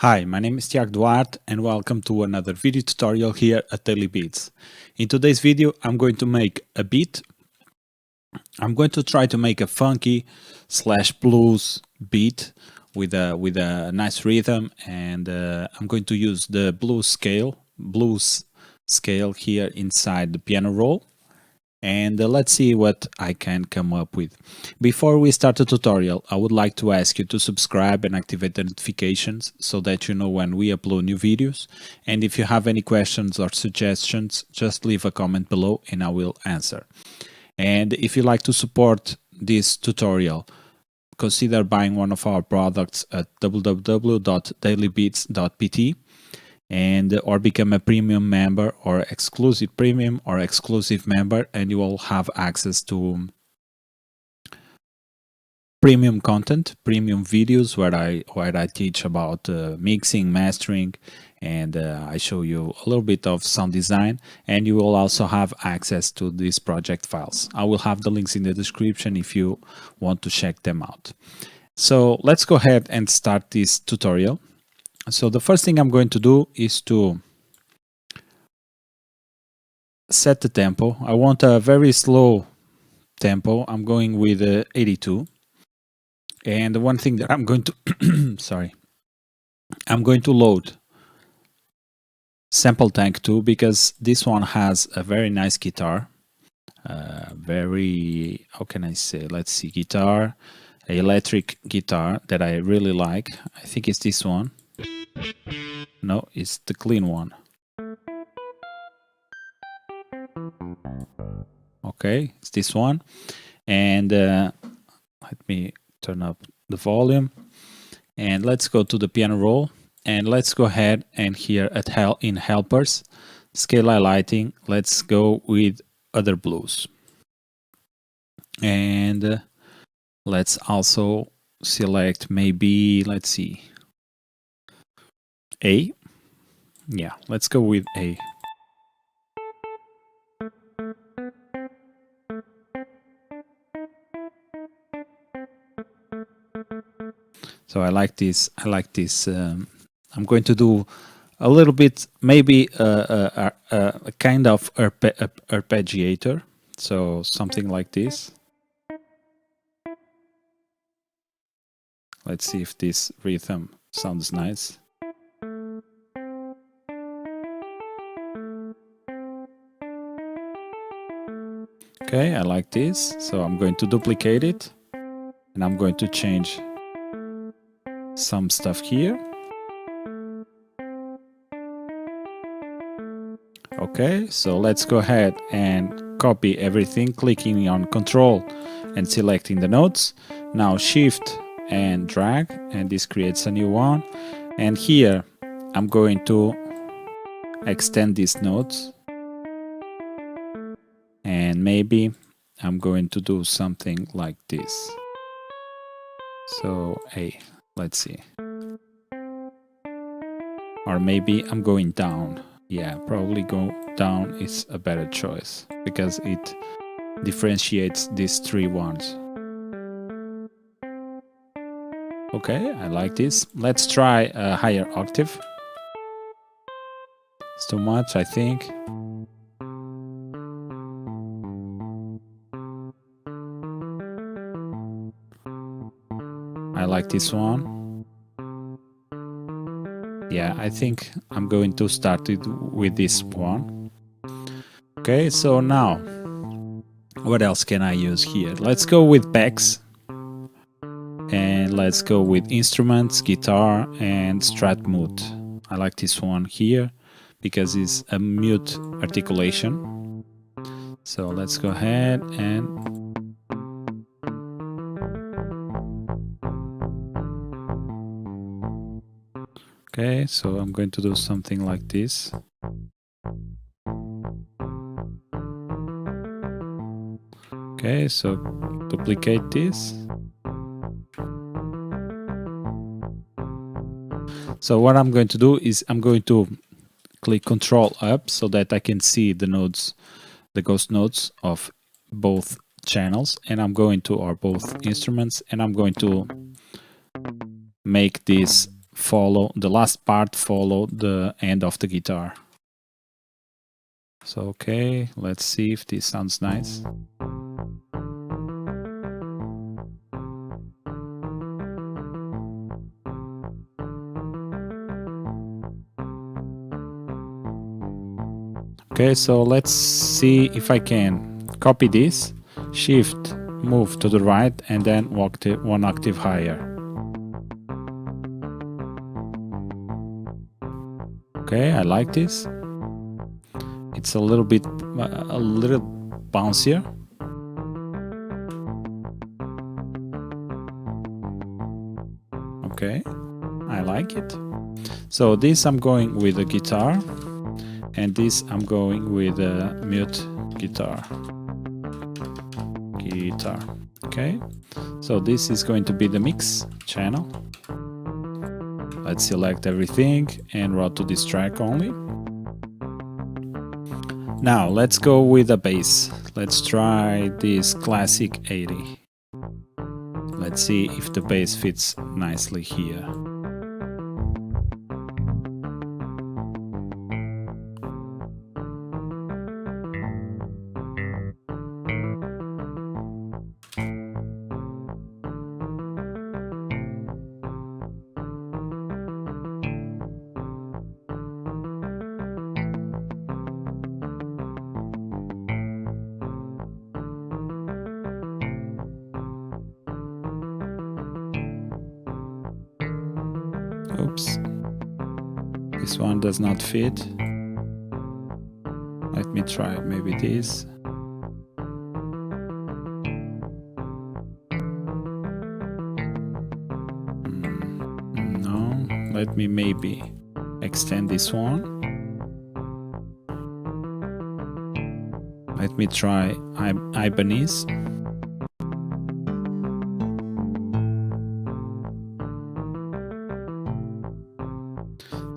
Hi, my name is Tiago Duarte and welcome to another video tutorial here at Daily Beats. In today's video I'm going to make a beat. I'm going to try to make a funky / blues beat with a nice rhythm, and I'm going to use the blues scale here inside the piano roll. And let's see what I can come up with. Before we start the tutorial, I would like to ask you to subscribe and activate the notifications so that you know when we upload new videos. And if you have any questions or suggestions, just leave a comment below and I will answer. And if you like to support this tutorial, consider buying one of our products at www.dailybeats.pt and or become a premium member or exclusive member, and you will have access to premium content, premium videos where I teach about mixing, mastering, and I show you a little bit of sound design, and you will also have access to these project files. I will have the links in the description if you want to check them out. So let's go ahead and start this tutorial. So the first thing I'm going to do is to set the tempo. I want a very slow tempo. I'm going with 82. And the one thing that I'm going to I'm going to load Sample Tank 2 because this one has a very nice guitar. Very, how can I say, let's see, guitar, electric guitar that I really like. I think it's this one. No, it's the clean one. Okay, it's this one. And let me turn up the volume. And let's go to the piano roll. And let's go ahead and here at in helpers, scale highlighting, let's go with other blues. And let's also select maybe, let's see, A. Yeah, let's go with A. So I like this. I'm going to do a little bit, maybe a kind of arpeggiator. So something like this. Let's see if this rhythm sounds nice. Okay, I like this. So I'm going to duplicate it and I'm going to change some stuff here. Okay, so let's go ahead and copy everything, clicking on Control and selecting the notes. Now Shift and drag, and this creates a new one. And here I'm going to extend these notes, and maybe I'm going to do something like this. So let's see, or maybe I'm going down. Yeah, probably go down is a better choice because it differentiates these three ones. Okay, I like this. Let's try a higher octave. It's too much, I think. I like this one. Yeah, I think I'm going to start it with this one. Okay, so now, what else can I use here? Let's go with packs. And let's go with instruments, guitar, and strat mute. I like this one here because it's a mute articulation. So let's go ahead and okay, so I'm going to do something like this. Okay, so duplicate this. So what I'm going to do is I'm going to click Control up so that I can see the nodes, the ghost nodes of both channels, and I'm going to, or both instruments, and I'm going to make this follow the last part, follow the end of the guitar. So okay, let's see if this sounds nice. Okay, so let's see if I can copy this, shift, move to the right, and then one octave higher. Okay, I like this. It's a little bouncier. Okay, I like it. So this I'm going with a guitar. And this I'm going with a mute guitar. Okay, so this is going to be the mix channel. Let's select everything and route to this track only. Now let's go with the bass. Let's try this classic 80. Let's see if the bass fits nicely here. Oops, this one does not fit. Let me try maybe this. No, let me maybe extend this one. Let me try Ibanez.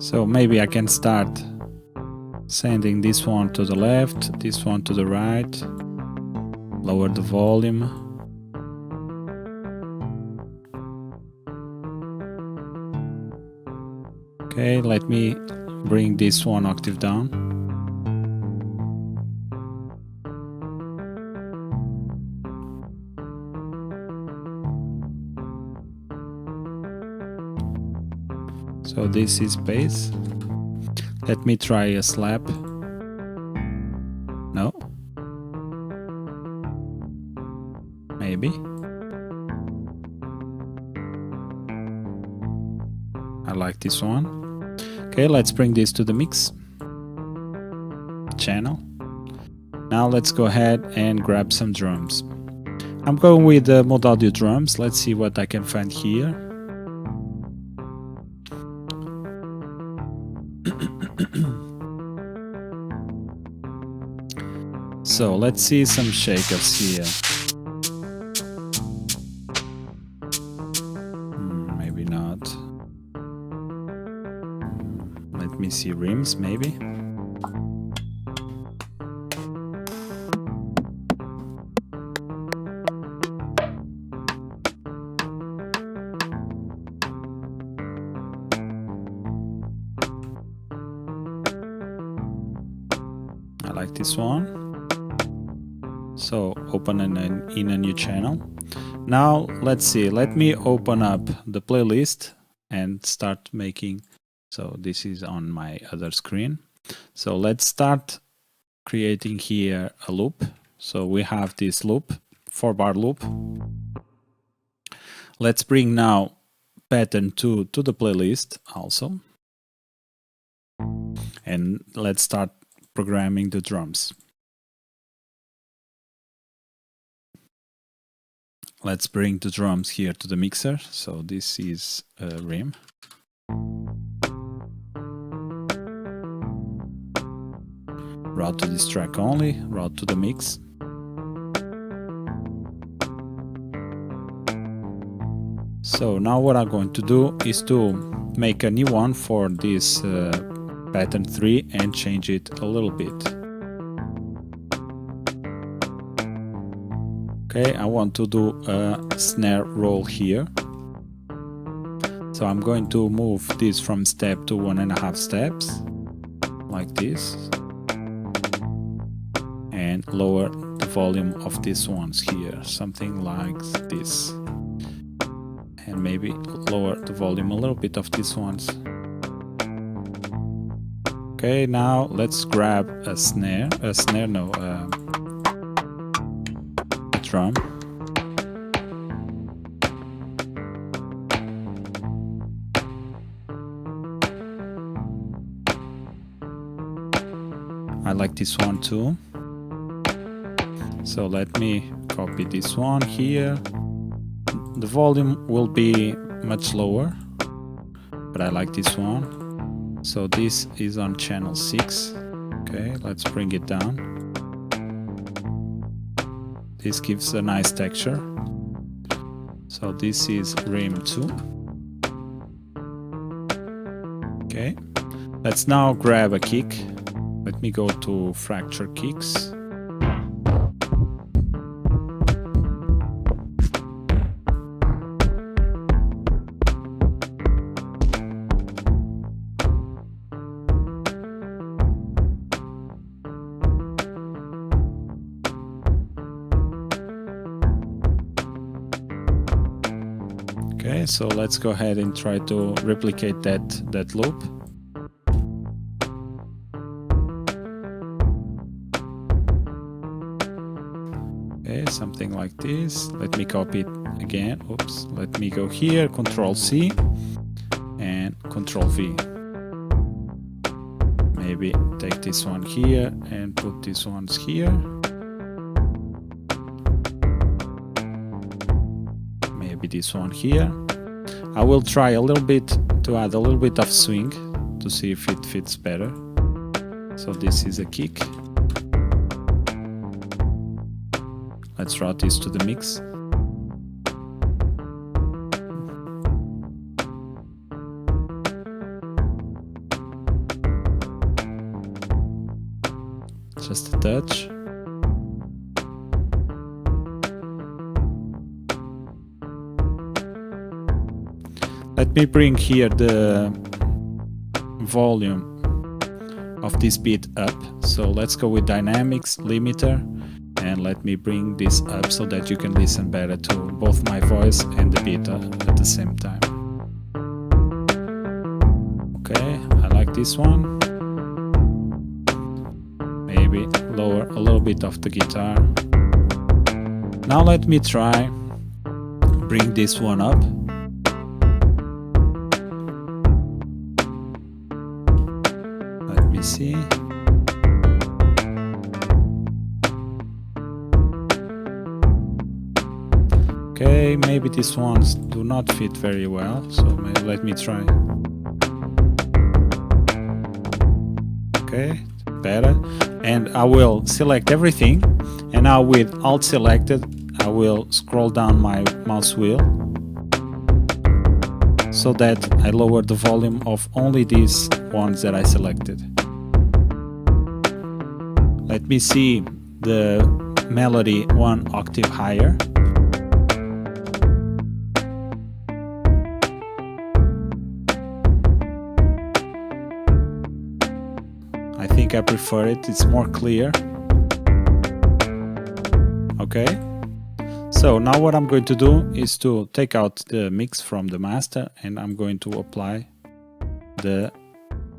So maybe I can start sending this one to the left, this one to the right, lower the volume. Okay, let me bring this one octave down. So this is bass. Let me try a slap. No. Maybe. I like this one. Okay, let's bring this to the mix channel. Now let's go ahead and grab some drums. I'm going with the Mod Audio drums. Let's see what I can find here. So let's see some shakers here. Maybe not. Let me see rims, maybe. I like this one. So open in a new channel. Now let's see, let me open up the playlist and start making. So this is on my other screen. So let's start creating here a loop. So we have this loop, 4-bar loop. Let's bring now pattern 2 to the playlist also. And let's start programming the drums. Let's bring the drums here to the mixer. So this is a rim. Route to this track only, route to the mix. So now what I'm going to do is to make a new one for this pattern 3 and change it a little bit. Okay, I want to do a snare roll here. So I'm going to move this from step to 1.5 steps, like this, and lower the volume of these ones here, something like this, and maybe lower the volume a little bit of these ones. Okay, now let's grab a drum. I like this one too. So let me copy this one here. The volume will be much lower, but I like this one. So this is on channel 6. Okay, let's bring it down. This gives a nice texture. So this is Rem 2. Okay, let's now grab a kick. Let me go to fracture kicks. Okay, so let's go ahead and try to replicate that loop. Okay, something like this. Let me copy it again. Oops. Let me go here, Control C and Control V. Maybe take this one here and put these ones here. Maybe this one here. I will try a little bit to add a little bit of swing to see if it fits better. So this is a kick. Let's route this to the mix. Just a touch. Let me bring here the volume of this beat up. So let's go with dynamics, limiter, and let me bring this up so that you can listen better to both my voice and the beat at the same time. Okay, I like this one. Maybe lower a little bit of the guitar. Now let me try bring this one up. Let me see. Okay, maybe these ones do not fit very well, so let me try. Okay, better. And I will select everything, and now with Alt selected, I will scroll down my mouse wheel so that I lower the volume of only these ones that I selected. Let me see the melody 1 octave higher. I think I prefer it, it's more clear. Okay, so now what I'm going to do is to take out the mix from the master, and I'm going to apply the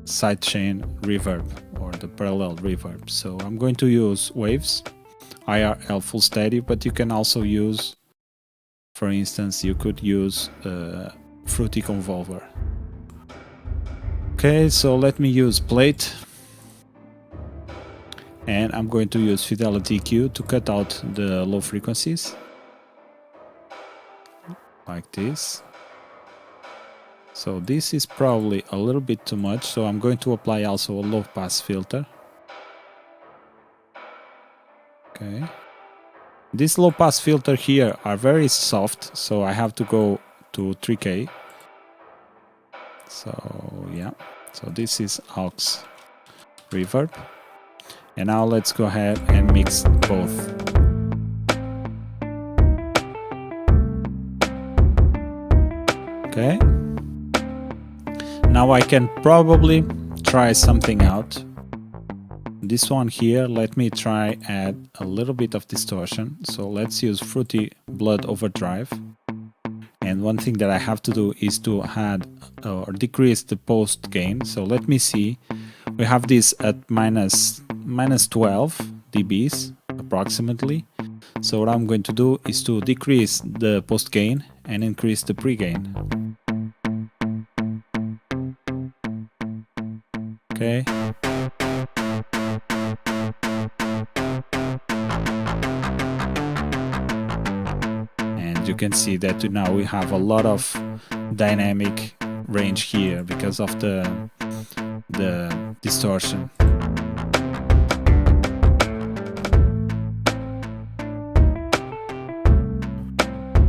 sidechain reverb or the parallel reverb. So I'm going to use waves, IRL full steady, but you can also use, for instance, you could use Fruity Convolver. Okay, so let me use plate. And I'm going to use Fidelity EQ to cut out the low frequencies, like this. So this is probably a little bit too much, so I'm going to apply also a low pass filter. Okay. This low pass filter here are very soft, so I have to go to 3K. So yeah, so this is aux reverb. And now let's go ahead and mix both. Okay. Now I can probably try something out. This one here, let me try add a little bit of distortion. So let's use Fruity Blood Overdrive. And one thing that I have to do is to add or decrease the post gain. So let me see. We have this at minus 12 dBs approximately. So what I'm going to do is to decrease the post gain and increase the pre-gain. Okay. And you can see that now we have a lot of dynamic range here because of the distortion.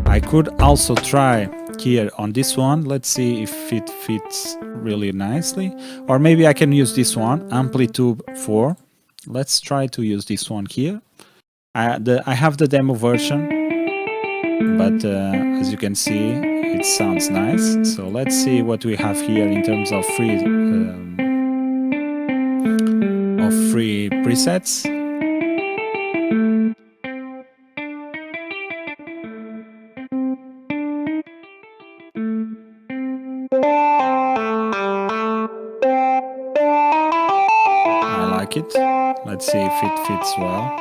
I could also try here on this one. Let's see if it fits really nicely. Or maybe I can use this one, Amplitude 4. Let's try to use this one here. I have the demo version, but as you can see, it sounds nice. So let's see what we have here in terms of free presets. I like it. Let's see if it fits well.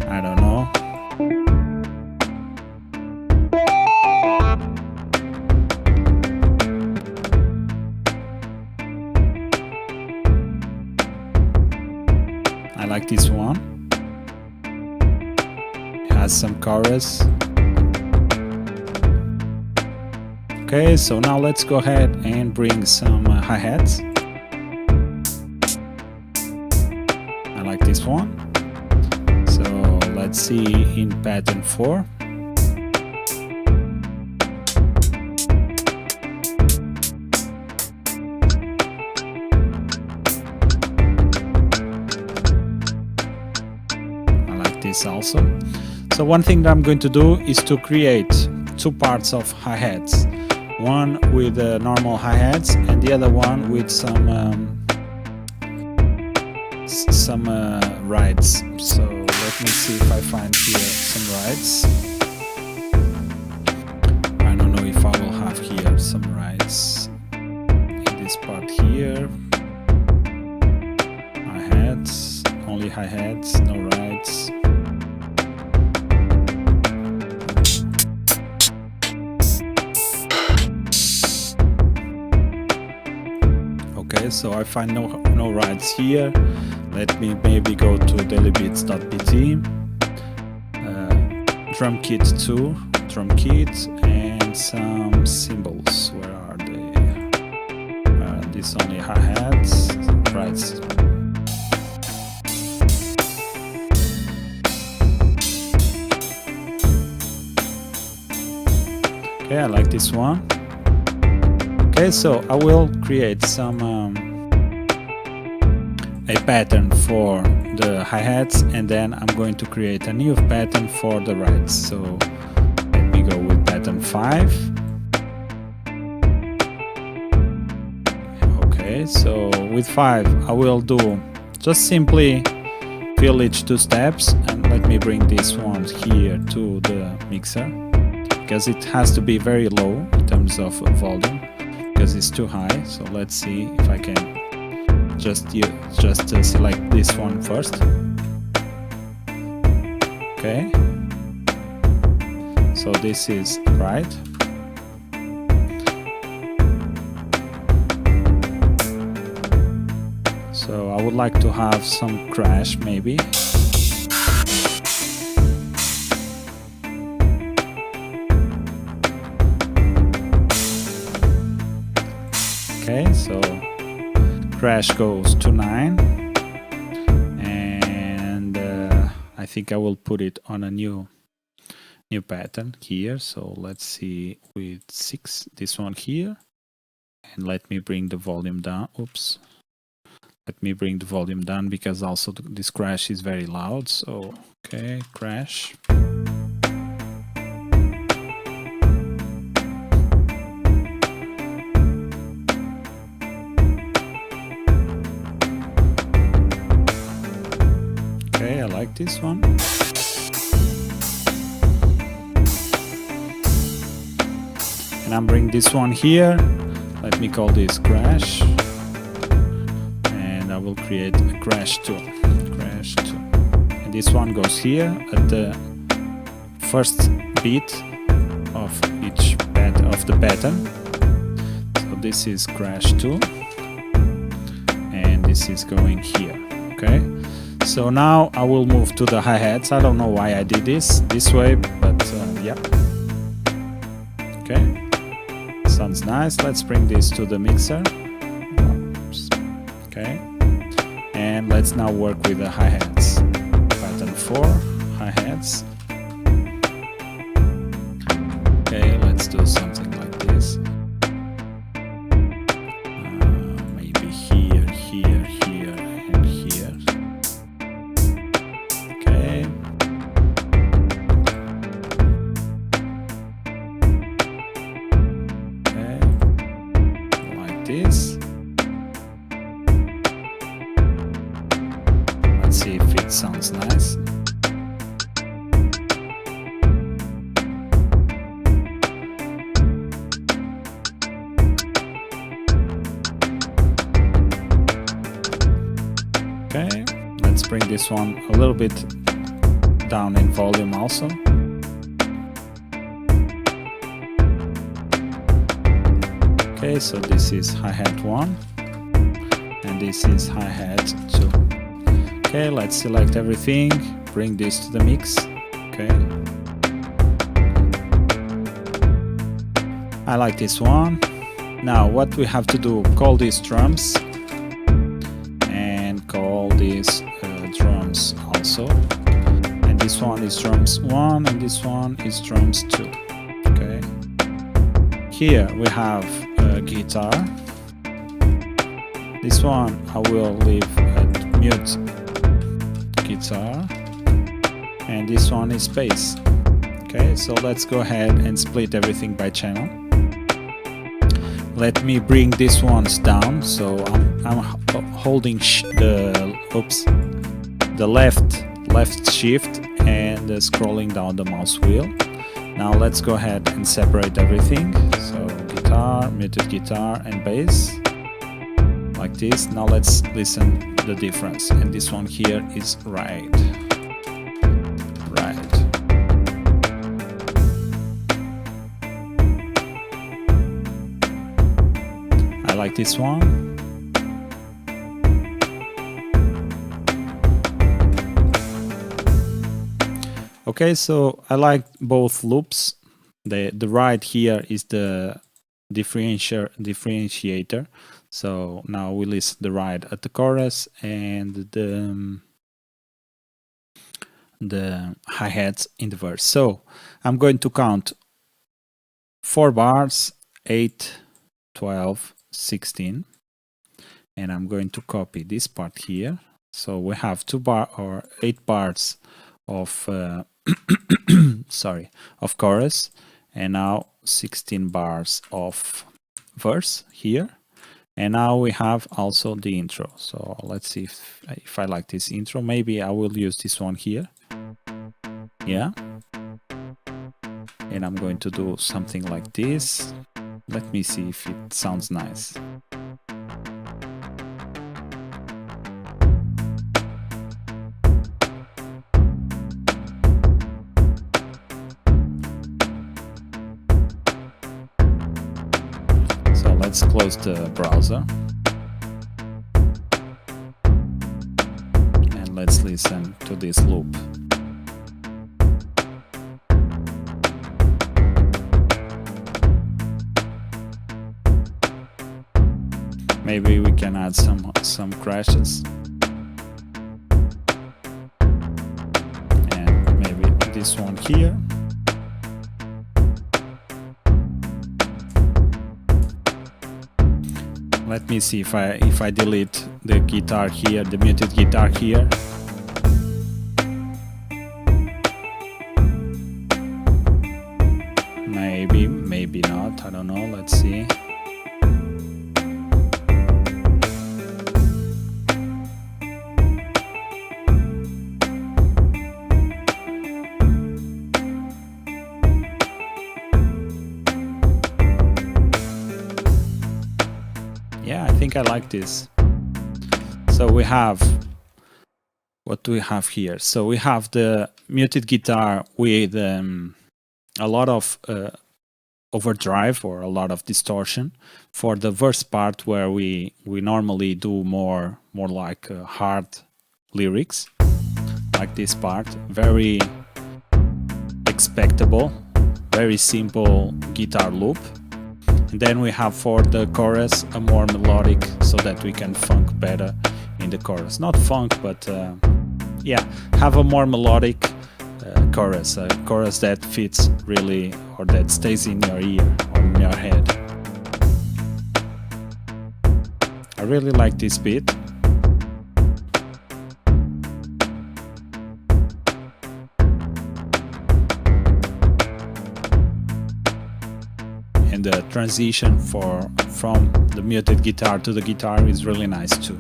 I don't know. I like this one. It has some chorus. Okay, so now let's go ahead and bring some hi-hats. I like this one. So let's see in pattern 4. I like this also. So one thing that I'm going to do is to create two parts of hi-hats. One with normal hi-hats and the other one with some rides. So let me see if I find here some rides. I don't know if I will have here some rides in this part here. Hi-hats, only hi-hats, no rides. Okay, so I find no rides here. Let me maybe go to dailybeats.pt, drum kit 2, drum kit, and some cymbals. Where are they? This only hi-hats, rides. Okay, I like this one. Okay, so I will create some a pattern for the hi-hats, and then I'm going to create a new pattern for the rides. So let me go with pattern 5. Okay, so with 5 I will do just simply fill each 2 steps, and let me bring this one here to the mixer because it has to be very low in terms of volume because it's too high. So let's see if I can just select this one first. Okay, so this is right. So I would like to have some crash maybe. Okay, so crash goes to 9, and I think I will put it on a new pattern here. So let's see with 6, this one here, and let me bring the volume down. Oops, Let me bring the volume down because also this crash is very loud. So, okay, crash. Okay, I like this one. And I'm bringing this one here. Let me call this crash. And I will create a crash 2. Crash 2. And this one goes here at the first beat of each of the pattern. So this is crash 2. And this is going here. Okay. So now I will move to the hi-hats. I don't know why I did this way, but yeah. Okay. Sounds nice. Let's bring this to the mixer. Oops. Okay. And let's now work with the hi-hats. Pattern 4, hi-hats. Okay, let's do something like this. Maybe here, here, here, and here. Okay. This. Let's see if it sounds nice. Okay, let's bring this one a little bit down in volume also. Okay, so this is hi-hat 1 and this is hi-hat 2. Okay, let's select everything, bring this to the mix. Okay, I like this one. Now what we have to do, call these drums and call these drums also, and this one is drums 1 and this one is drums 2. Okay, here we have guitar. This one I will leave at mute guitar, and this one is bass. Okay, so let's go ahead and split everything by channel. Let me bring these ones down. So I'm holding the left shift and scrolling down the mouse wheel. Now let's go ahead and separate everything. So guitar, muted guitar and bass, like this. Now let's listen the difference. And this one here is right. I like this one. Okay, so I like both loops. The right here is the differentiator. So now we list the right at the chorus and the hi-hats in the verse. So I'm going to count 4 bars, 8, 12, 16, and I'm going to copy this part here. So we have 8 bars of of chorus, and now 16 bars of verse here, and now we have also the intro. So let's see if I like this intro. Maybe I will use this one here. Yeah, and I'm going to do something like this. Let me see if it sounds nice. Let's close the browser and let's listen to this loop. Maybe we can add some crashes, and maybe this one here. Let me see if I delete the guitar here, the muted guitar here. Maybe not, I don't know, let's see. Yeah, I think I like this. So we have, what do we have here? So we have the muted guitar with a lot of overdrive or a lot of distortion for the verse part, where we normally do more like hard lyrics, like this part. Very expectable, very simple guitar loop. And then we have for the chorus a more melodic, so that we can funk better in the chorus. Not funk, but yeah, have a more melodic chorus, a chorus that fits really, or that stays in your ear or in your head. I really like this beat. And the transition from the muted guitar to the guitar is really nice too.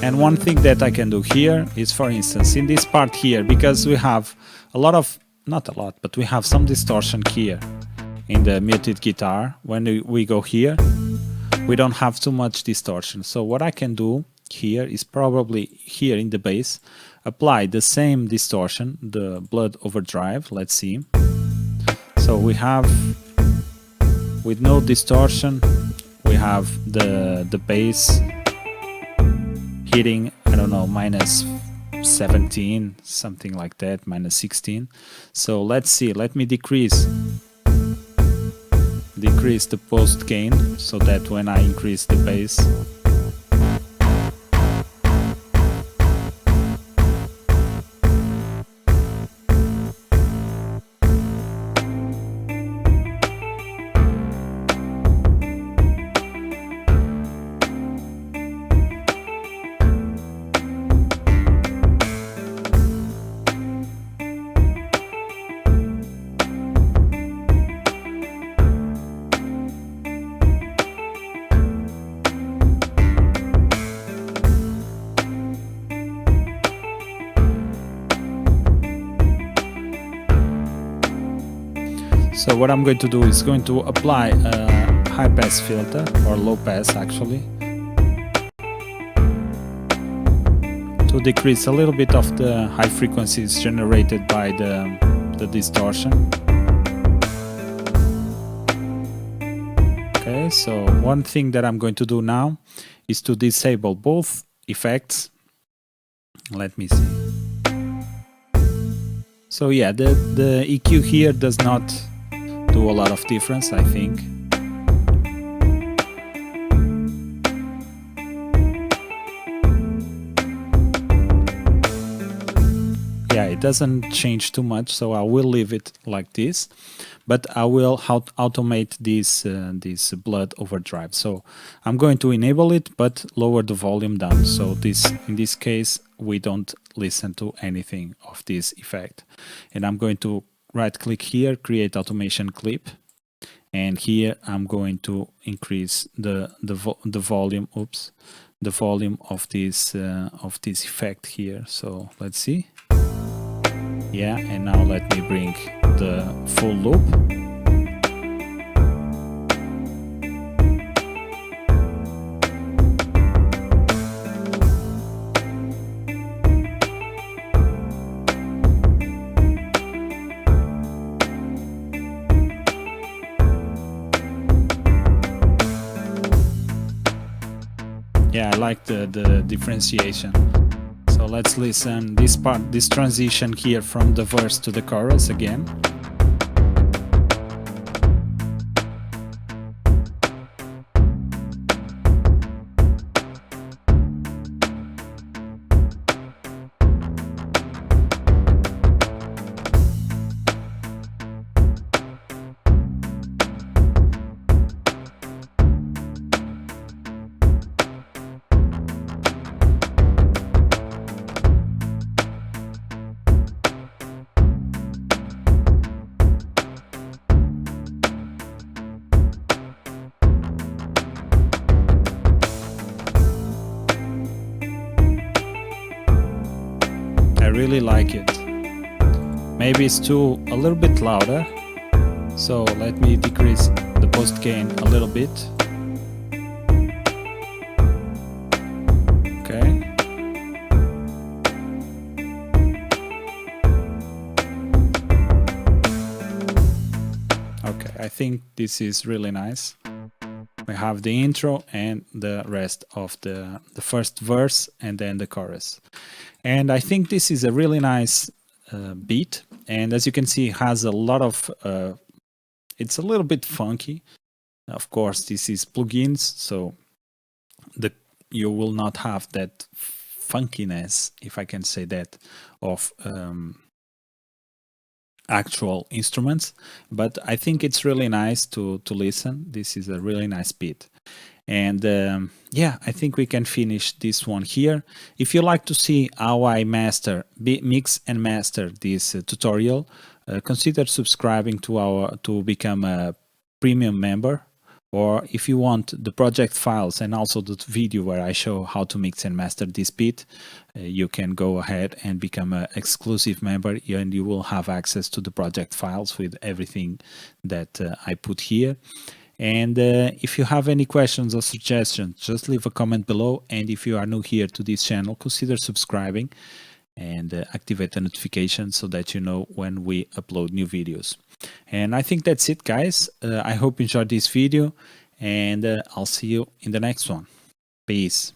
And one thing that I can do here is, for instance, in this part here, because we have a lot of, not a lot, but we have some distortion here in the muted guitar. When we go here, we don't have too much distortion. So what I can do here is probably here in the bass, apply the same distortion, the blood overdrive. Let's see. So we have, with no distortion, we have the bass hitting, I don't know, minus 17, something like that, minus 16. So let's see, let me decrease the post gain, so that when I increase the bass, so what I'm going to do is going to apply a high pass filter, or low pass actually, to decrease a little bit of the high frequencies generated by the distortion. Okay, so one thing that I'm going to do now is to disable both effects. Let me see. So yeah, the EQ here does not do a lot of difference, I think. Yeah, it doesn't change too much, so I will leave it like this, but I will automate this blood overdrive. So I'm going to enable it, but lower the volume down, so in this case we don't listen to anything of this effect. And I'm going to right click here, create automation clip, and here I'm going to increase the volume, the volume of this effect here. So let's see. Yeah, and now let me bring the full loop. Yeah, I like the differentiation. So let's listen this part, this transition here from the verse to the chorus again. really like it. Maybe it's too a little bit louder, so let me decrease the post gain a little bit. Okay. Okay, I think this is really nice. We have the intro and the rest of the first verse and then the chorus. And I think this is a really nice beat. And as you can see, it has a lot of, it's a little bit funky. Of course, this is plugins, so you will not have that funkiness, if I can say that, of actual instruments, but I think it's really nice to listen. This is a really nice beat. And yeah, I think we can finish this one here. If you like to see how I mix and master this tutorial, consider subscribing to become a premium member. Or if you want the project files and also the video where I show how to mix and master this beat, you can go ahead and become an exclusive member, and you will have access to the project files with everything that I put here. And if you have any questions or suggestions, just leave a comment below. And if you are new here to this channel, consider subscribing and activate the notification so that you know when we upload new videos. And I think that's it, guys. I hope you enjoyed this video, and I'll see you in the next one. Peace.